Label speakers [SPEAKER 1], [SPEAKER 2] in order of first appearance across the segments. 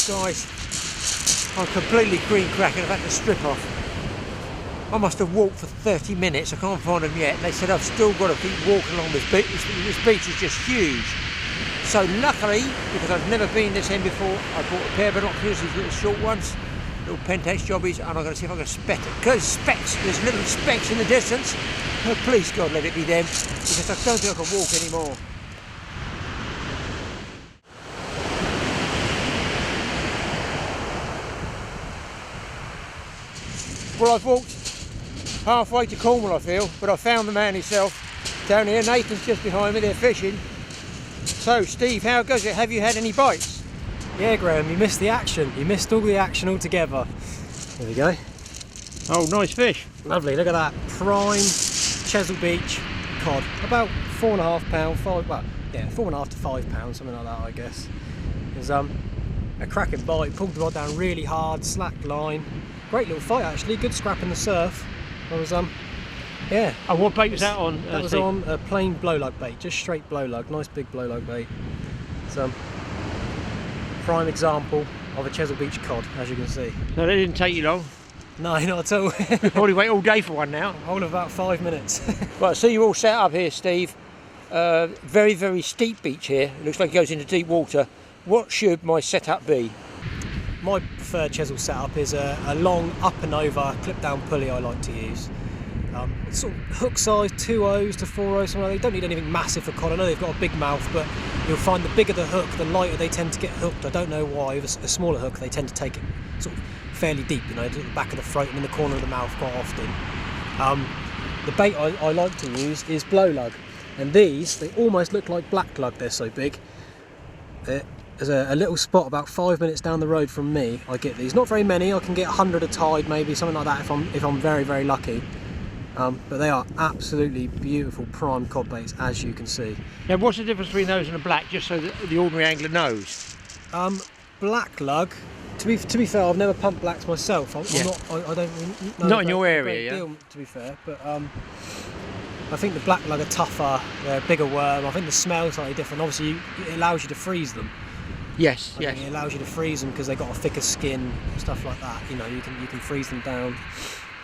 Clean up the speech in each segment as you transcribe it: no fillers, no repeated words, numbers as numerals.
[SPEAKER 1] guys, I'm completely green cracking. I've had to strip off. I must have walked for 30 minutes. I can't find them yet. They said I've still got to keep walking along this beach. This beach is just huge. So luckily, because I've never been this end before, I bought a pair of binoculars, these little short ones, little Pentax jobbies, and I'm going to see if I can spec it. Because specks, there's little specks in the distance. Oh, please God, let it be them, because I don't think I can walk anymore. Well, I've walked halfway to Cornwall, I feel, but I found the man himself down here. Nathan's just behind me, they're fishing. So, Steve, how goes it? Have you had any bites?
[SPEAKER 2] Yeah, Graham, you missed the action. You missed all the action altogether. There we go.
[SPEAKER 1] Oh, nice fish.
[SPEAKER 2] Lovely, look at that. Prime Chesil Beach cod. About £4.5, well, yeah, 4.5 to £5, something like that, I guess. It was a cracking bite. Pulled the rod down really hard, slack line. Great little fight, actually. Good scrap in the surf. I was, yeah.
[SPEAKER 1] And what bait was that on?
[SPEAKER 2] That was
[SPEAKER 1] Steve?
[SPEAKER 2] on a plain blow lug bait, just straight blow lug. Nice big blow lug bait. So, prime example of a Chesil Beach cod, as you can see.
[SPEAKER 1] No, that didn't take you long.
[SPEAKER 2] No, not at all.
[SPEAKER 1] You probably wait all day for one now.
[SPEAKER 2] Whole of about 5 minutes.
[SPEAKER 1] Right, so you're all set up here, Steve. Very, very steep beach here. It looks like it goes into deep water. What should my setup be?
[SPEAKER 2] My preferred Chesil setup is a long up and over clip down pulley I like to use. It's sort of hook size, 2/0s to 4/0s, something like that. They don't need anything massive for cod. I know they've got a big mouth, but you'll find the bigger the hook, the lighter they tend to get hooked. I don't know why. With a smaller hook, they tend to take it sort of fairly deep, you know, to the back of the throat and in the corner of the mouth quite often. The bait I like to use is blow lug, and these, they almost look like black lug, they're so big. There's a little spot about 5 minutes down the road from me. I get these, not very many. I can get 100 a tide, maybe something like that if I'm very, very lucky. But they are absolutely beautiful prime cod baits, as you can see.
[SPEAKER 1] Now, what's the difference between those and a black, just so that the ordinary angler knows?
[SPEAKER 2] Black lug. To be fair, I've never pumped blacks myself. I don't know.
[SPEAKER 1] Not in your area, yeah.
[SPEAKER 2] Deal, to be fair, but I think the black lug are tougher. They're a bigger worm. I think the smell's slightly different. Obviously, it allows you to freeze them.
[SPEAKER 1] Yes, yes.
[SPEAKER 2] It allows you to freeze them because they've got a thicker skin, stuff like that. You know, you can freeze them down.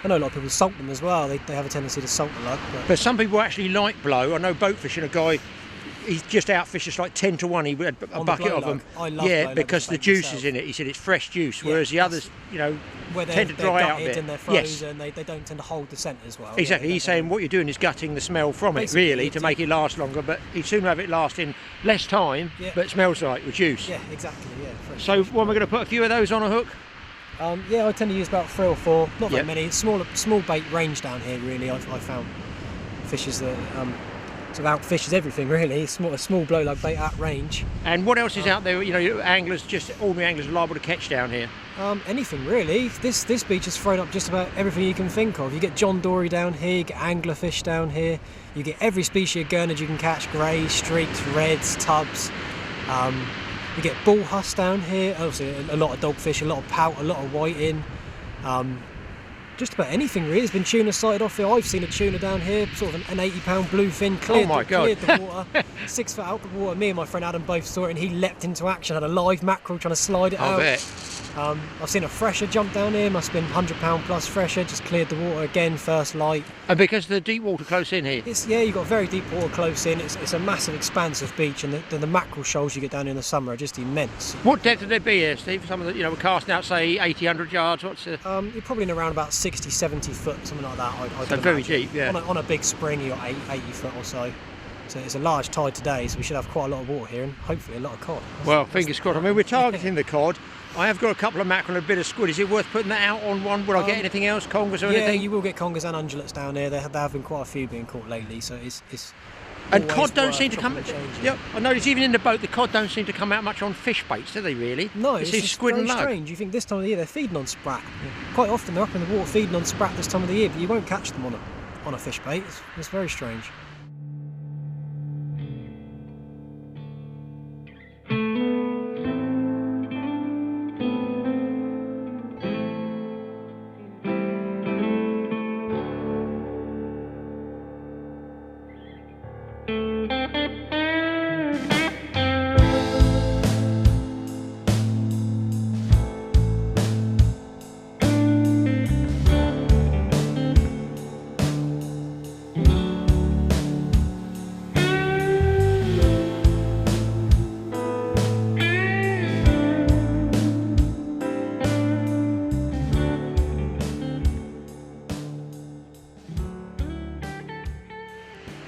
[SPEAKER 2] I know a lot of people salt them as well. They have a tendency to salt the lug.
[SPEAKER 1] But some people actually like blow. I know boat fishing, a guy, he's just out fished like 10 to 1. He had a bucket of them.
[SPEAKER 2] I love
[SPEAKER 1] yeah, because the juice is in it. He said it's fresh juice, whereas the others, you know,
[SPEAKER 2] where
[SPEAKER 1] tend to dry out a bit.
[SPEAKER 2] And they're frozen, they don't tend to hold the scent as well.
[SPEAKER 1] Exactly.
[SPEAKER 2] Yeah,
[SPEAKER 1] he's saying what you're doing is gutting the smell from it, really, to make it last longer. But he'd soon have it lasting less time, but smells like with juice.
[SPEAKER 2] Yeah, exactly. Yeah. Fresh,
[SPEAKER 1] so, what am I going to put a few of those on a hook?
[SPEAKER 2] Yeah, I tend to use about 3 or 4, not very many. It's small bait range down here, really. I found fishes that sort of outfishes everything, really. A small blow lug bait at range.
[SPEAKER 1] And what else is out there? You know, anglers, just ordinary anglers, are liable to catch down here.
[SPEAKER 2] Anything really. This beach has thrown up just about everything you can think of. You get John Dory down here, you get anglerfish down here, you get every species of gurnard you can catch: greys, streaks, reds, tubs. You get bull huss down here, obviously a lot of dogfish, a lot of pout, a lot of whiting. Just about anything really. There's been tuna sighted off here. I've seen a tuna down here, sort of an 80-pound bluefin, cleared the water, 6 foot out the water. Me and my friend Adam both saw it, and he leapt into action, had a live mackerel trying to slide it out.
[SPEAKER 1] I bet.
[SPEAKER 2] I've seen a fresher jump down here, must have been £100 plus fresher, just cleared the water again, first light.
[SPEAKER 1] And because of the deep water close in here?
[SPEAKER 2] You've got very deep water close in. It's a massive expanse of beach, and the mackerel shoals you get down here in the summer are just immense.
[SPEAKER 1] What depth would there be here, Steve? Some of the, we're casting out, say, 80, 100 yards. What's the...
[SPEAKER 2] You're probably in around about 60, 70 foot, something like that.
[SPEAKER 1] So very deep, yeah.
[SPEAKER 2] On a big spring, you're 80 foot or so. So it's a large tide today, so we should have quite a lot of water here, and hopefully a lot of cod.
[SPEAKER 1] Well, fingers crossed. I mean, we're targeting the cod. I have got a couple of mackerel and a bit of squid. Is it worth putting that out on one? Would I get anything else, congers or anything?
[SPEAKER 2] Yeah, you will get congers and ungulates down here. There have been quite a few being caught lately, so it's
[SPEAKER 1] and cod don't seem to come. Yep, I noticed even in the boat, the cod don't seem to come out much on fish baits, do they? Really?
[SPEAKER 2] No,
[SPEAKER 1] it's
[SPEAKER 2] squid
[SPEAKER 1] and lug.
[SPEAKER 2] Strange. You think this time of the year they're feeding on sprat? Yeah. Quite often they're up in the water feeding on sprat this time of the year, but you won't catch them on a fish bait. It's very strange.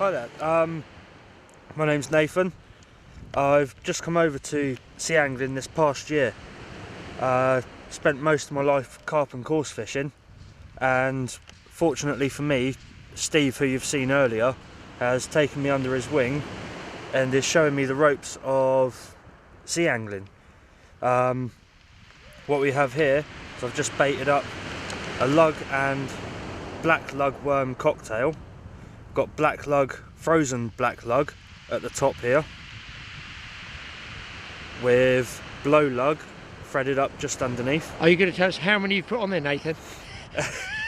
[SPEAKER 3] Hi there, my name's Nathan. I've just come over to sea angling this past year. Spent most of my life carp and coarse fishing, and fortunately for me, Steve, who you've seen earlier, has taken me under his wing and is showing me the ropes of sea angling. What we have here is I've just baited up a lug and black lugworm cocktail. Got black lug, frozen black lug at the top here, with blow lug threaded up just underneath.
[SPEAKER 1] Are you going to tell us how many you've put on there, Nathan?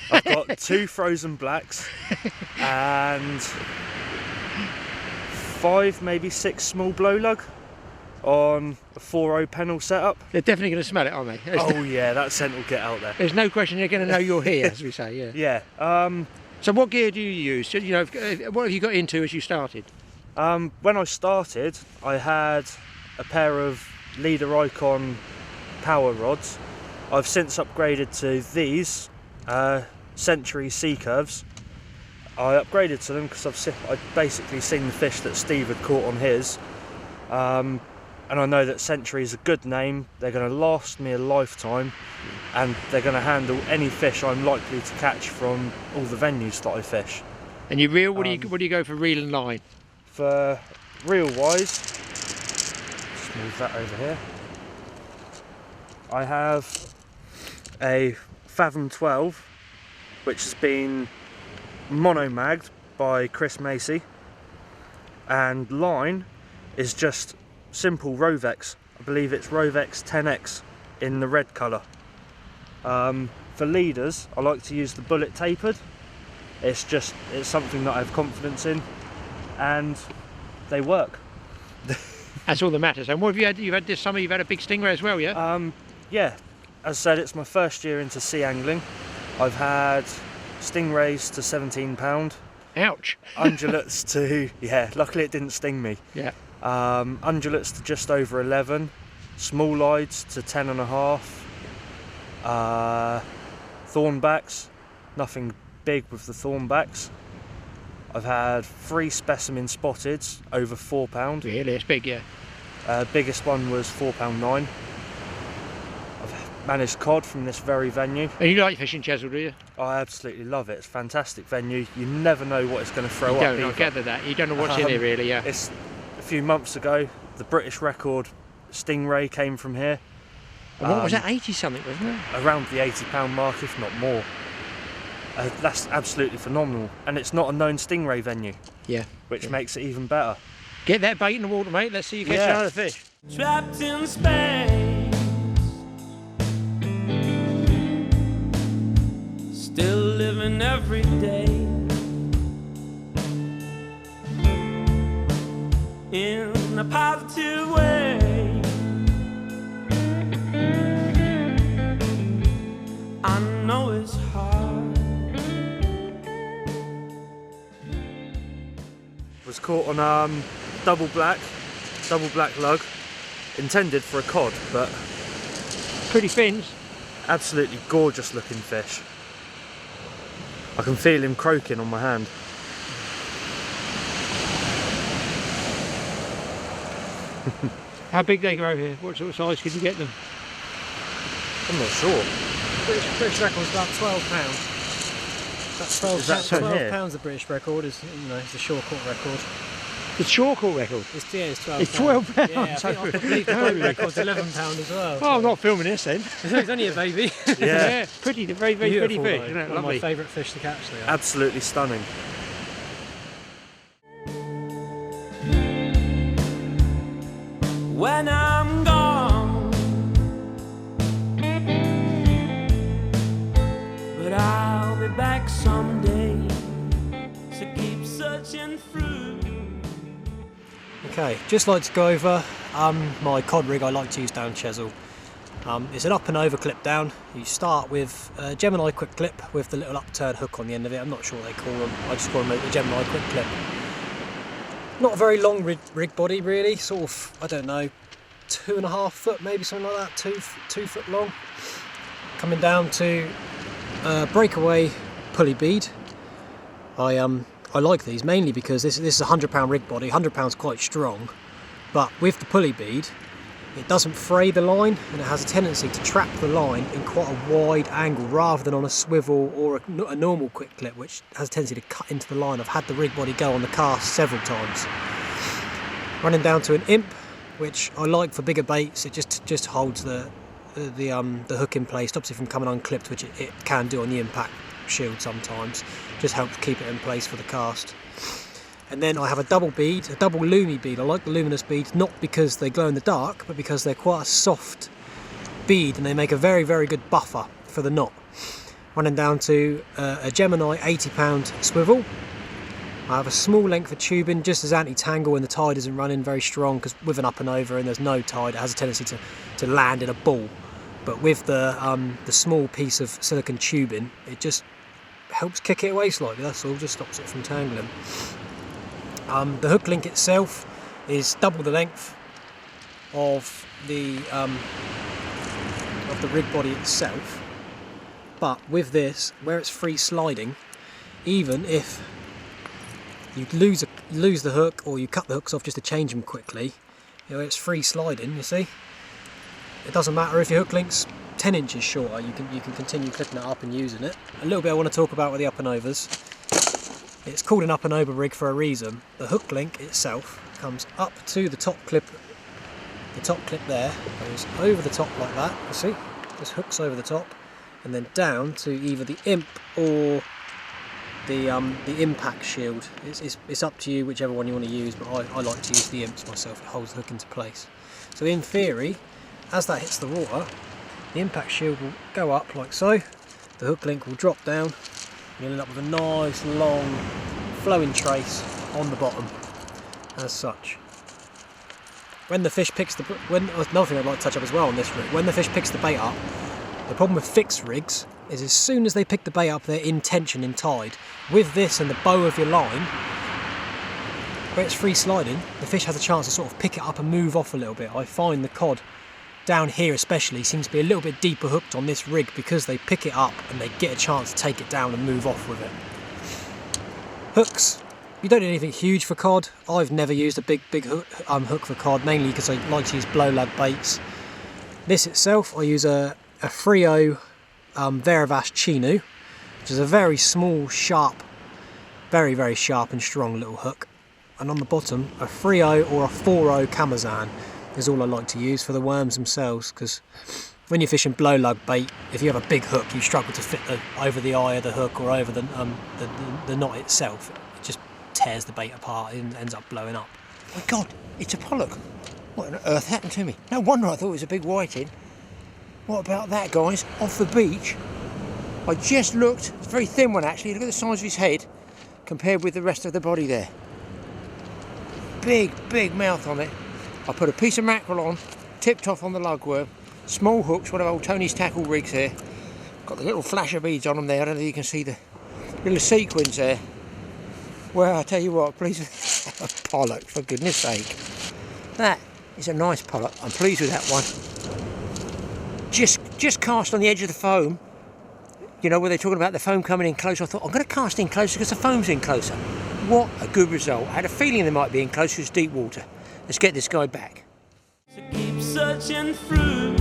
[SPEAKER 3] I've got 2 frozen blacks and 5, maybe 6 small blow lug on a 4.0 pennel setup.
[SPEAKER 1] They're definitely going to smell it, aren't they?
[SPEAKER 3] Oh yeah, that scent will get out there.
[SPEAKER 1] There's no question they're going to know you're here, as we say, yeah.
[SPEAKER 3] Yeah.
[SPEAKER 1] So what gear do you use? So, you know, what have you got into as you started?
[SPEAKER 3] When I started, I had a pair of Leader Icon power rods. I've since upgraded to these Century Sea Curves. I upgraded to them because I'd basically seen the fish that Steve had caught on his, and I know that Century is a good name. They're going to last me a lifetime, and they're going to handle any fish I'm likely to catch from all the venues that I fish.
[SPEAKER 1] And you reel? What do you go for reel and line?
[SPEAKER 3] For reel wise, just move that over here. I have a Fathom 12, which has been monomagged by Chris Macy, and line is just simple Rovex. I believe it's Rovex 10X in the red colour. For leaders, I like to use the bullet tapered. It's something that I have confidence in, and they work.
[SPEAKER 1] That's all that matters. And what have you had? You've had this summer. You've had a big stingray as well, yeah?
[SPEAKER 3] Yeah. As I said, it's my first year into sea angling. I've had stingrays to 17 £.
[SPEAKER 1] Ouch.
[SPEAKER 3] Undulates to, yeah, luckily it didn't sting me.
[SPEAKER 1] Yeah.
[SPEAKER 3] Undulates to just over 11, small lides to 10.5, thornbacks, nothing big with the thornbacks. I've had 3 specimen spotteds over £4.
[SPEAKER 1] Really, it's big, yeah.
[SPEAKER 3] Biggest one was £4.9. I've managed cod from this very venue.
[SPEAKER 1] And you like fishing Chesil, do you?
[SPEAKER 3] I absolutely love it. It's a fantastic venue. You never know what it's going to throw up.
[SPEAKER 1] I gather that. You don't know what's in it, really, yeah.
[SPEAKER 3] It's a few months ago, the British record stingray came from here.
[SPEAKER 1] And what was that, 80 something, wasn't it?
[SPEAKER 3] Around the £80 mark, if not more. That's absolutely phenomenal. And it's not a known stingray venue.
[SPEAKER 1] Yeah.
[SPEAKER 3] Which makes it even better.
[SPEAKER 1] Get that bait in the water, mate. Let's see you catch another fish.
[SPEAKER 4] Trapped in space, still living every day in a positive way. I know it's hard.
[SPEAKER 3] Was caught on double black lug, intended for a cod, but
[SPEAKER 1] Pretty fins.
[SPEAKER 3] absolutely gorgeous looking fish. I can feel him croaking on my hand.
[SPEAKER 1] How big they grow here? What sort of size can you get them?
[SPEAKER 3] I'm not sure.
[SPEAKER 2] British record's about £12. That's 12,
[SPEAKER 3] Is that so here?
[SPEAKER 2] £12 the British record is, you know, it's a shore caught record.
[SPEAKER 1] The shore caught record?
[SPEAKER 2] It's, yeah, it's £12.
[SPEAKER 1] It's £12.
[SPEAKER 2] Yeah, I believe the boat record's £11 as well.
[SPEAKER 1] Well, I'm not filming this then.
[SPEAKER 2] It's only a baby.
[SPEAKER 3] Yeah,
[SPEAKER 1] Pretty, very, very pretty
[SPEAKER 2] Beautiful,
[SPEAKER 1] fish.
[SPEAKER 2] though.
[SPEAKER 1] Isn't it?
[SPEAKER 2] One of
[SPEAKER 1] Lovely.
[SPEAKER 2] my favourite fish to catch they are.
[SPEAKER 3] absolutely stunning.
[SPEAKER 4] When I'm gone, but I'll be back someday to keep searching through.
[SPEAKER 2] Okay, just like to go over my cod rig I like to use down Chesil. It's an up and over clip down. You start with a Gemini quick clip with the little upturn hook on the end of it. I'm not sure what they call them. I just call them a Gemini quick clip. Not a very long rig body really, sort of, I don't know, 2.5 foot, maybe something like that, 2 foot long. Coming down to breakaway pulley bead. I I like these mainly because this is a £100 rig body. £100 quite strong, but with the pulley bead, it doesn't fray the line, and it has a tendency to trap the line in quite a wide angle rather than on a swivel or a normal quick clip, which has a tendency to cut into the line. I've had the rig body go on the cast several times. Running down to an imp, which I like for bigger baits. It just holds the hook in place, stops it from coming unclipped, which it can do on the impact shield sometimes. Just helps keep it in place for the cast. And then I have a double bead, a double lumi bead. I like the luminous beads, not because they glow in the dark, but because they're quite a soft bead and they make a very, very good buffer for the knot. Running down to a Gemini 80-pound swivel. I have a small length of tubing, just as anti-tangle when the tide isn't running very strong, because with an up and over and there's no tide, it has a tendency to land in a ball. But with the small piece of silicone tubing, it just helps kick it away slightly, that's all, just stops it from tangling. The hook link itself is double the length of the rig body itself, but with this, where it's free sliding, even if you lose the hook or you cut the hooks off just to change them quickly, you know, it's free sliding, you see. It doesn't matter if your hook link's 10 inches shorter, you can continue clipping it up and using it. A little bit I want to talk about with the up and overs. It's called an up and over rig for a reason. The hook link itself comes up to the top clip there, goes over the top like that, you see, just hooks over the top, and then down to either the imp or the impact shield. It's up to you whichever one you want to use, but I like to use the imps myself. It holds the hook into place. So in theory, as that hits the water, the impact shield will go up like so, the hook link will drop down, and you'll end up with a nice long flowing trace on the bottom as such. When the fish picks another thing I'd like to touch up as well on this rig, when the fish picks the bait up, the problem with fixed rigs is as soon as they pick the bait up, they're in tension in tide. With this and the bow of your line, where it's free sliding, the fish has a chance to sort of pick it up and move off a little bit. I find the cod down here especially seems to be a little bit deeper hooked on this rig because they pick it up and they get a chance to take it down and move off with it. Hooks, you don't need anything huge for cod. I've never used a big hook for cod, mainly because I like to use blow lug baits. This itself, I use a Frio Veravash Chinu, which is a very small, sharp, very, very sharp and strong little hook. And on the bottom, a Frio or a 4.0 Camazan is all I like to use for the worms themselves, because when you're fishing blow lug bait, if you have a big hook, you struggle to fit over the eye of the hook or over the knot itself. It just tears the bait apart and ends up blowing up.
[SPEAKER 1] Oh my God, it's a pollock. What on earth happened to me? No wonder I thought it was a big whiting. What about that, guys? Off the beach, I just looked, it's a very thin one actually, look at the size of his head compared with the rest of the body there. Big mouth on it. I put a piece of mackerel on, tipped off on the lugworm, small hooks, one of old Tony's tackle rigs here. Got the little flasher beads on them there, I don't know if you can see the little sequins there. Well, I tell you what, please, a pollock, for goodness sake. That is a nice pollock, I'm pleased with that one. Just cast on the edge of the foam, you know, where they're talking about the foam coming in closer. I thought, I'm going to cast in closer because the foam's in closer. What a good result. I had a feeling they might be in closer, it's deep water. Let's get this guy back.
[SPEAKER 4] To keep searching through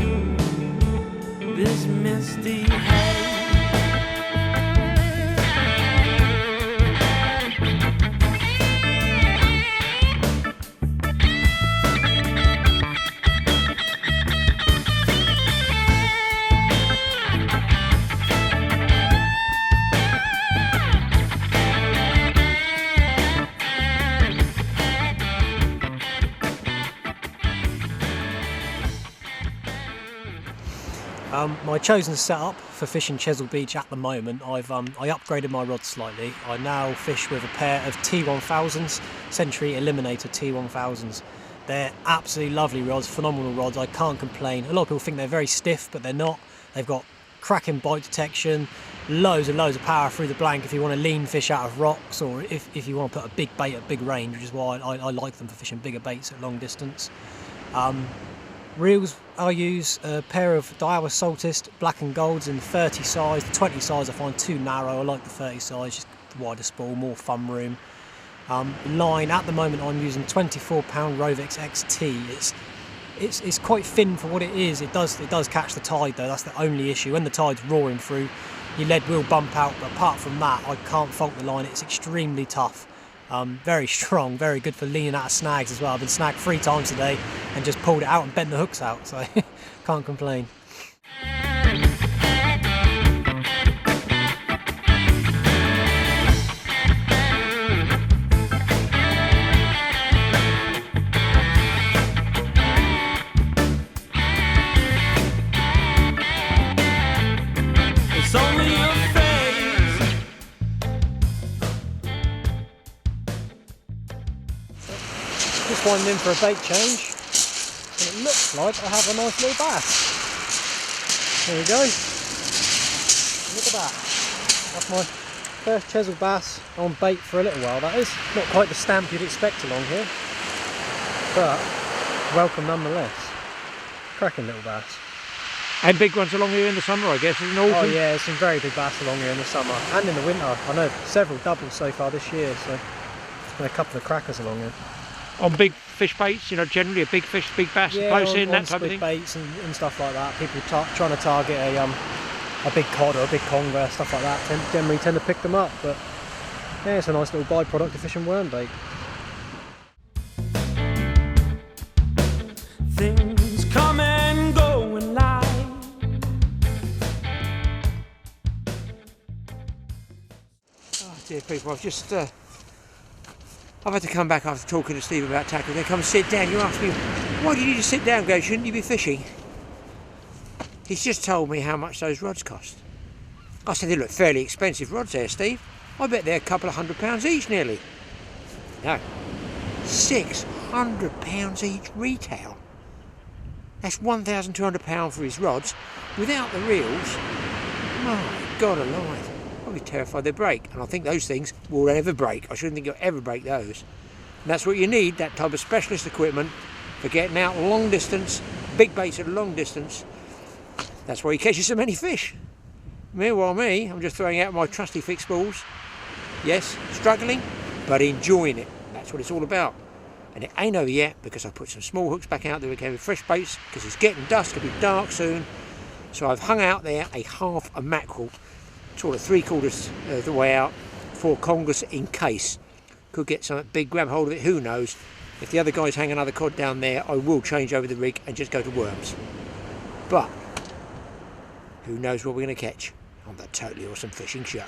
[SPEAKER 4] this misty haze.
[SPEAKER 2] My chosen setup for fishing Chesil Beach at the moment, I upgraded my rod slightly. I now fish with a pair of T1000s, Century Eliminator T1000s. They're absolutely lovely rods, phenomenal rods, I can't complain. A lot of people think they're very stiff, but they're not. They've got cracking bite detection, loads and loads of power through the blank if you want to lean fish out of rocks, or if you want to put a big bait at big range, which is why I like them for fishing bigger baits at long distance. Reels, I use a pair of Daiwa Saltist black and golds in 30 size. The 20 size I find too narrow, I like the 30 size, just wider spool, more thumb room. Line at the moment I'm using 24 pound Rovix XT. It's quite thin for what it is. It does catch the tide though. That's the only issue. When the tide's roaring through, your lead will bump out. But apart from that, I can't fault the line. It's extremely tough. Very strong, very good for leaning out of snags as well. I've been snagged 3 times today and just pulled it out and bent the hooks out, so can't complain.
[SPEAKER 4] It's only a phase.
[SPEAKER 2] Just winding in for a bait change, and it looks like I have a nice little bass. There we go. Look at that. That's my first Chesil bass on bait for a little while, that is. Not quite the stamp you'd expect along here, but welcome nonetheless. Cracking little bass.
[SPEAKER 1] And big ones along here in the summer, I guess, in autumn.
[SPEAKER 2] Oh yeah, there's some very big bass along here in the summer and in the winter. I know several doubles so far this year, so there's been a couple of crackers along here.
[SPEAKER 1] On big fish baits, you know, generally a big fish, big bass,
[SPEAKER 2] Yeah,
[SPEAKER 1] close
[SPEAKER 2] on,
[SPEAKER 1] in,
[SPEAKER 2] on
[SPEAKER 1] that type of
[SPEAKER 2] squid
[SPEAKER 1] thing.
[SPEAKER 2] baits and stuff like that. People trying to target a big cod or a big conger, stuff like that, generally tend to pick them up. But yeah, it's a nice little byproduct of fishing worm bait.
[SPEAKER 4] Things come and go in life.
[SPEAKER 1] Oh dear people, I've had to come back after talking to Steve about tackle. They come and sit down. You ask me, why do you need to sit down? Go, shouldn't you be fishing? He's just told me how much those rods cost. I said, they look fairly expensive rods there, Steve. I bet they're a couple of £100 each nearly. No, £600 each retail. That's £1,200 for his rods without the reels. My God alive. I'll be terrified they break, and I think those things will never break. I shouldn't think you'll ever break those. And that's what you need, that type of specialist equipment for getting out long distance, big baits at long distance. That's why you catch so many fish. Meanwhile me, I'm just throwing out my trusty fixed spools. Yes, struggling, but enjoying it. That's what it's all about. And it ain't over yet because I put some small hooks back out there again with fresh baits because it's getting dusk, it'll be dark soon. So I've hung out there a half a mackerel, sort of 3/4 of the way out, for congers in case. Could get something big, grab hold of it, who knows. If the other guys hang another cod down there, I will change over the rig and just go to worms. But who knows what we're going to catch on the Totally Awesome Fishing Show.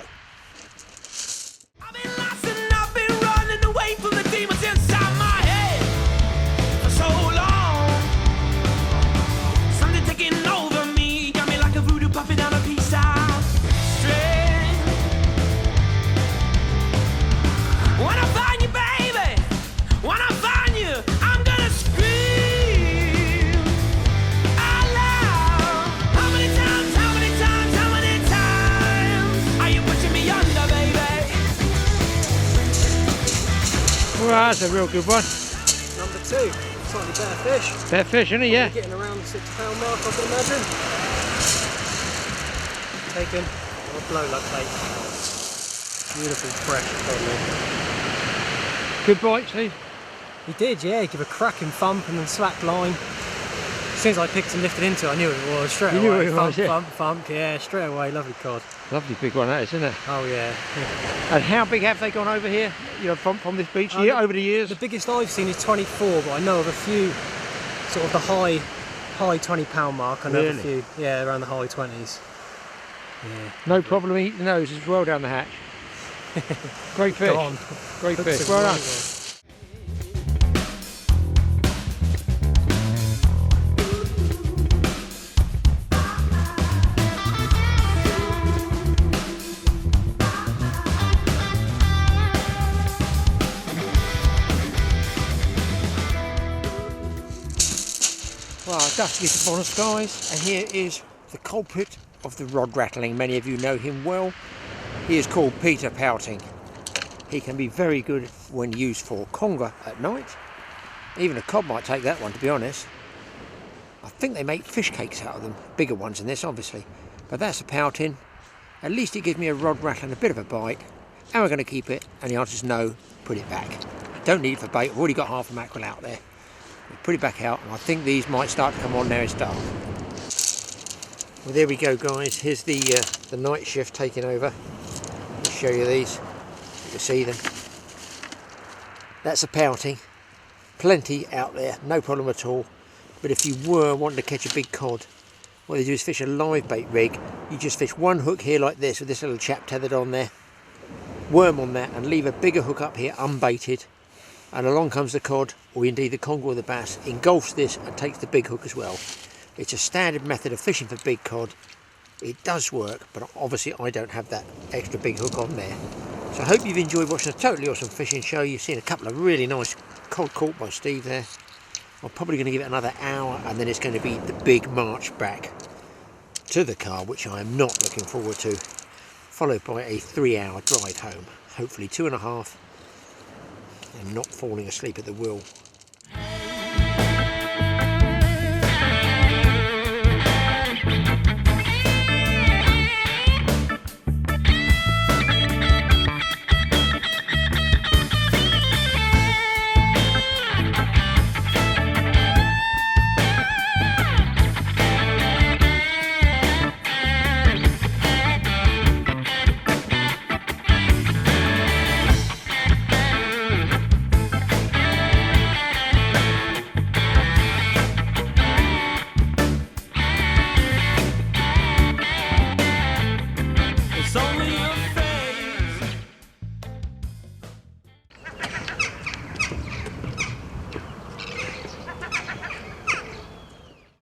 [SPEAKER 4] I've been lost and I've been running away from the demons inside my head for so long. Something taking over me, got me like a voodoo puppet on a piece of string. When I find you, baby, when I find you, I'm gonna scream out loud. How many times are you pushing me under, baby?
[SPEAKER 1] Well, that's a real good one.
[SPEAKER 2] Number 2, slightly better fish.
[SPEAKER 1] Better fish, isn't it? Yeah.
[SPEAKER 2] Getting around the £6 mark, I can imagine. Taken on a blow lug bait. Beautiful, fresh cod.
[SPEAKER 1] Good bite, Steve.
[SPEAKER 2] He did, yeah. He gave a cracking thump and then slack line. As soon as I picked and lifted into it, I knew it was straight
[SPEAKER 1] You
[SPEAKER 2] away.
[SPEAKER 1] knew it was,
[SPEAKER 2] thump,
[SPEAKER 1] yeah.
[SPEAKER 2] thump, yeah, straight away. Lovely cod.
[SPEAKER 1] Lovely big one that is, isn't it?
[SPEAKER 2] Oh yeah.
[SPEAKER 1] And how big have they gone over here? You know, from this beach here over the years?
[SPEAKER 2] The biggest I've seen is 24, but I know of a few, sort of the high £20 mark. I know of a
[SPEAKER 1] Really?
[SPEAKER 2] few, yeah, around the high 20s. Yeah.
[SPEAKER 1] No problem eating those as well down the hatch. Great fish.
[SPEAKER 2] Gone.
[SPEAKER 1] Great
[SPEAKER 2] Hooks
[SPEAKER 1] fish.
[SPEAKER 2] are
[SPEAKER 1] Well
[SPEAKER 2] right
[SPEAKER 1] done.
[SPEAKER 2] there.
[SPEAKER 1] Well, dusty is upon us, guys, and here is the culprit of the rod rattling. Many of you know him well. He is called Peter Pouting. He can be very good when used for conger at night. Even a cod might take that one, to be honest. I think they make fish cakes out of them, bigger ones than this, obviously. But that's a pouting. At least it gives me a rod rattle and a bit of a bite. Am I going to keep it? And the answer is no, put it back. Don't need it for bait, I've already got half a mackerel out there. Put it back out, and I think these might start to come on there and start. Well, there we go, guys. Here's the night shift taking over. I'll show you these. You can see them. That's a pouting. Plenty out there, no problem at all. But if you were wanting to catch a big cod, what they do is fish a live bait rig. You just fish one hook here like this with this little chap tethered on there. Worm on that and leave a bigger hook up here unbaited. And along comes the cod, or indeed the conger or the bass, engulfs this and takes the big hook as well. It's a standard method of fishing for big cod. It does work, but obviously I don't have that extra big hook on there. So I hope you've enjoyed watching a totally awesome fishing show. You've seen a couple of really nice cod caught by Steve there. I'm probably going to give it another hour, and then it's going to be the big march back to the car, which I am not looking forward to, followed by a 3-hour drive home, hopefully 2.5, and not falling asleep at the wheel